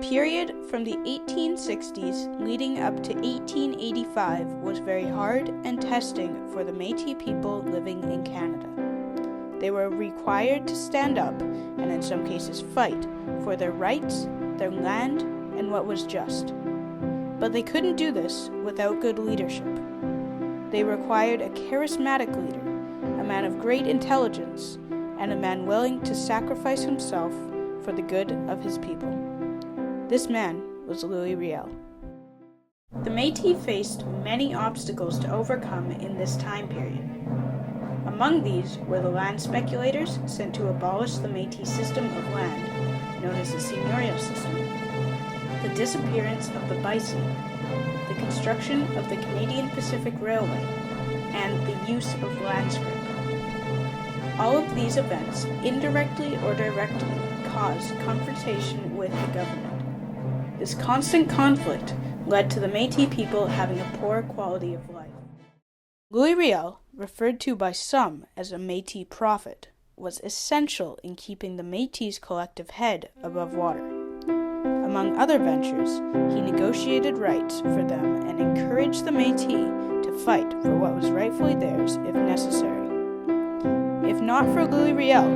period from the 1860s leading up to 1885 was very hard and testing for the Métis people living in Canada. They were required to stand up, and in some cases fight, for their rights, their land, and what was just. But they couldn't do this without good leadership. They required a charismatic leader, a man of great intelligence, and a man willing to sacrifice himself for the good of his people. This man was Louis Riel. The Métis faced many obstacles to overcome in this time period. Among these were the land speculators sent to abolish the Métis system of land, known as the seigneurial system, the disappearance of the bison, the construction of the Canadian Pacific Railway, and the use of land scrip. All of these events, indirectly or directly, caused confrontation with the government. This constant conflict led to the Métis people having a poor quality of life. Louis Riel, referred to by some as a Métis prophet, was essential in keeping the Métis collective head above water. Among other ventures, he negotiated rights for them and encouraged the Métis to fight for what was rightfully theirs if necessary. If not for Louis Riel,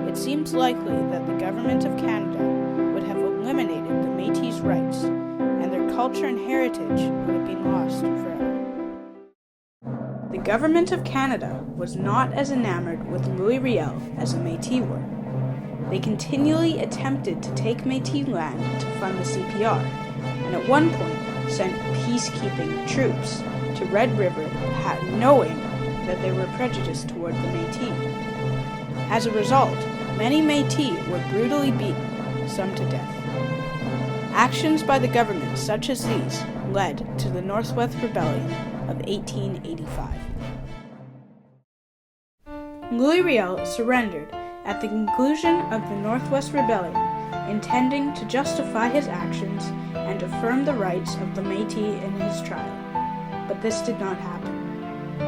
it seems likely that the government of Canada would have eliminated the Métis' rights, and their culture and heritage would have been lost forever. The government of Canada was not as enamored with Louis Riel as the Métis were. They continually attempted to take Métis land to fund the CPR, and at one point sent peacekeeping troops to Red River, knowing that they were prejudiced toward the Métis. As a result, many Métis were brutally beaten, some to death. Actions by the government such as these led to the Northwest Rebellion of 1885. Louis Riel surrendered at the conclusion of the Northwest Rebellion, intending to justify his actions and affirm the rights of the Métis in his trial. But this did not happen.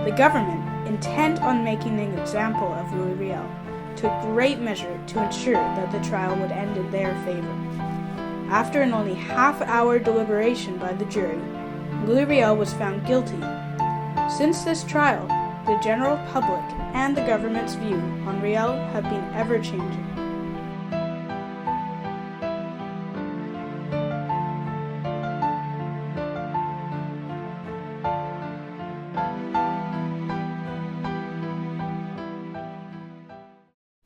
The government, intent on making an example of Louis Riel, took great measure to ensure that the trial would end in their favor. After an only half-hour deliberation by the jury, Louis Riel was found guilty. Since this trial, the general public and the government's view on Riel have been ever-changing.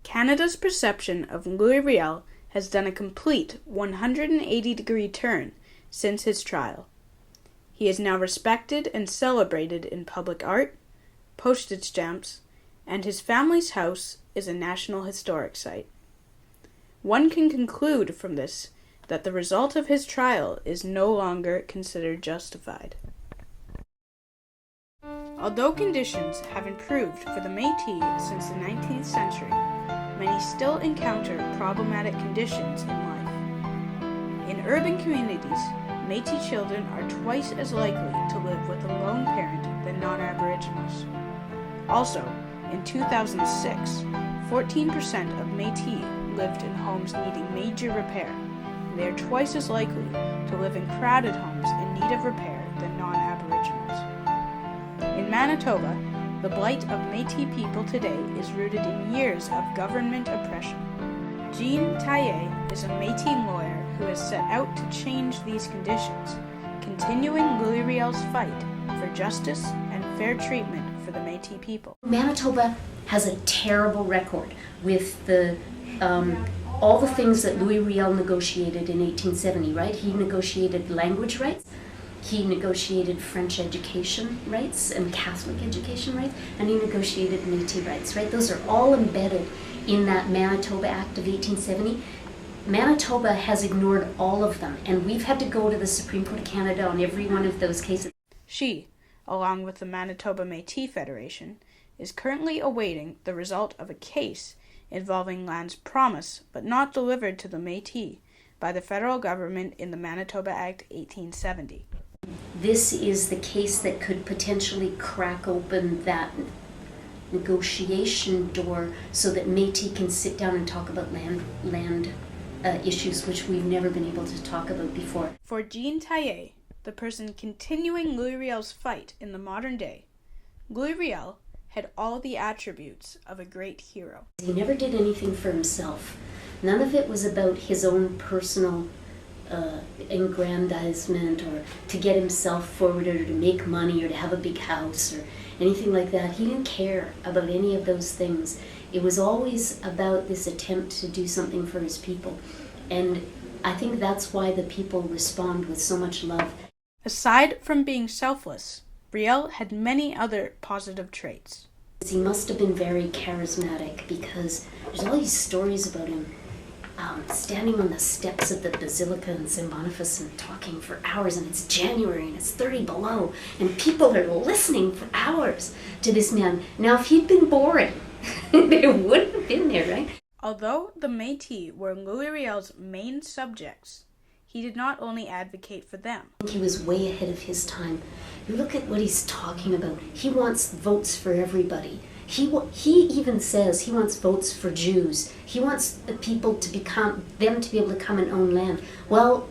Canada's perception of Louis Riel has done a complete 180-degree turn since his trial. He is now respected and celebrated in public art, postage stamps, and his family's house is a National Historic Site. One can conclude from this that the result of his trial is no longer considered justified. Although conditions have improved for the Métis since the 19th century, many still encounter problematic conditions in life. In urban communities, Métis children are twice as likely to live with a lone parent than non-Aboriginals. Also, in 2006, 14% of Métis lived in homes needing major repair, and they are twice as likely to live in crowded homes in need of repair than non-Aboriginals. In Manitoba, the blight of Métis people today is rooted in years of government oppression. Jean Teillet is a Métis lawyer who has set out to change these conditions, continuing Louis Riel's fight for justice and fair treatment for the Métis people. Manitoba has a terrible record with all the things that Louis Riel negotiated in 1870, right? He negotiated language rights. He negotiated French education rights and Catholic education rights, and he negotiated Métis rights, right? Those are all embedded in that Manitoba Act of 1870. Manitoba has ignored all of them, and we've had to go to the Supreme Court of Canada on every one of those cases. She, along with the Manitoba Metis Federation, is currently awaiting the result of a case involving lands promised but not delivered to the Métis by the federal government in the Manitoba Act 1870. This is the case that could potentially crack open that negotiation door so that Métis can sit down and talk about land issues which we've never been able to talk about before. For Jean Teillet, the person continuing Louis Riel's fight in the modern day, Louis Riel had all the attributes of a great hero. He never did anything for himself. None of it was about his own personal aggrandizement or to get himself forward or to make money or to have a big house or anything like that. He didn't care about any of those things. It was always about this attempt to do something for his people. And I think that's why the people respond with so much love. Aside from being selfless, Riel had many other positive traits. He must have been very charismatic because there's all these stories about him standing on the steps of the Basilica in St. Boniface and talking for hours, and it's January and it's 30 below, and people are listening for hours to this man. Now, if he'd been boring, they wouldn't have been there, right? Although the Métis were Louis Riel's main subjects, he did not only advocate for them. He was way ahead of his time. You look at what he's talking about. He wants votes for everybody. He even says he wants votes for Jews. He wants the people to them to be able to come and own land. Well,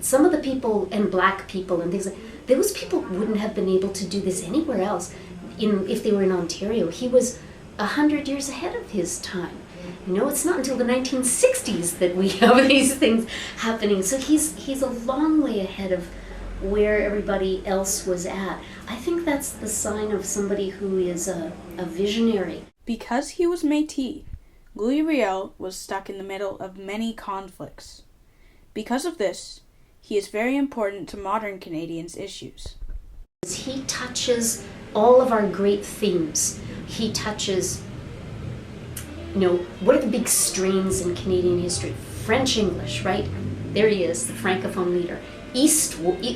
some of the people, and black people and things like those people wouldn't have been able to do this anywhere else if they were in Ontario. He was 100 years ahead of his time. It's not until the 1960s that we have these things happening. So he's a long way ahead of where everybody else was at. I think that's the sign of somebody who is a visionary. Because he was Métis, Louis Riel was stuck in the middle of many conflicts. Because of this, he is very important to modern Canadians' issues. He touches all of our great themes. He touches, what are the big strains in Canadian history? French English, right? There he is, the Francophone leader.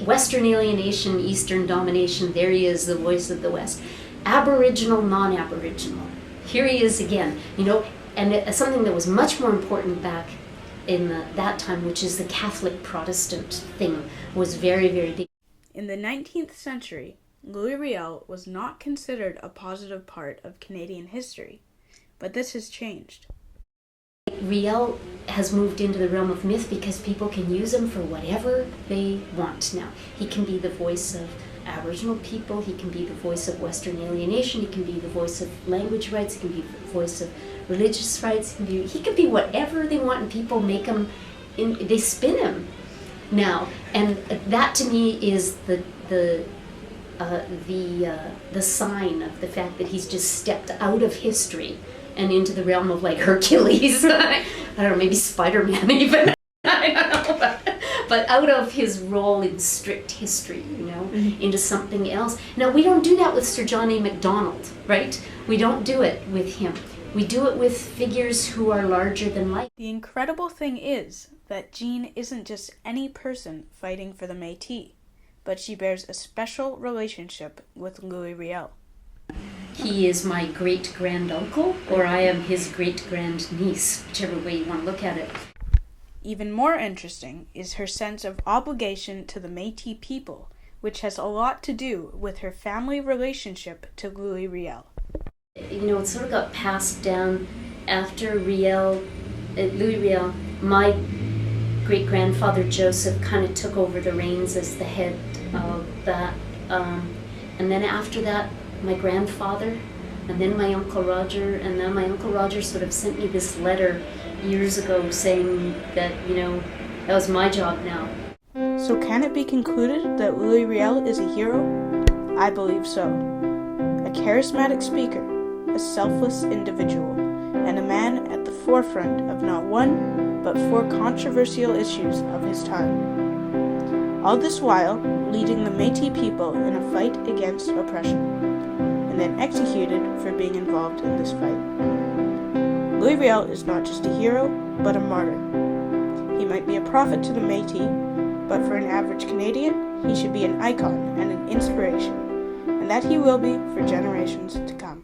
Western alienation, Eastern domination, there he is, the voice of the West. Aboriginal, non-Aboriginal. Here he is again, and something that was much more important back in that time, which is the Catholic Protestant thing, was very, very big. In the 19th century, Louis Riel was not considered a positive part of Canadian history, but this has changed. Riel has moved into the realm of myth because people can use him for whatever they want now. He can be the voice of Aboriginal people, he can be the voice of Western alienation, he can be the voice of language rights, he can be the voice of religious rights, he can be whatever they want, and people make him, they spin him now. And that to me is the sign of the fact that he's just stepped out of history and into the realm of like Hercules. I don't know, maybe Spider-Man even. I don't know, but out of his role in strict history, into something else. Now, we don't do that with Sir John A. Macdonald, right? We don't do it with him. We do it with figures who are larger than life. The incredible thing is that Jean isn't just any person fighting for the Métis, but she bears a special relationship with Louis Riel. He is my great-granduncle, or I am his great-grandniece, whichever way you want to look at it. Even more interesting is her sense of obligation to the Métis people, which has a lot to do with her family relationship to Louis Riel. It sort of got passed down after Louis Riel. My great-grandfather Joseph kind of took over the reins as the head of that. And then after that, my grandfather, and then my Uncle Roger, and then my Uncle Roger sort of sent me this letter years ago saying that, that was my job now. So can it be concluded that Louis Riel is a hero? I believe so. A charismatic speaker, a selfless individual, and a man at the forefront of not one, but 4 controversial issues of his time. All this while leading the Métis people in a fight against oppression, and then executed for being involved in this fight. Louis Riel is not just a hero, but a martyr. He might be a prophet to the Métis, but for an average Canadian, he should be an icon and an inspiration, and that he will be for generations to come.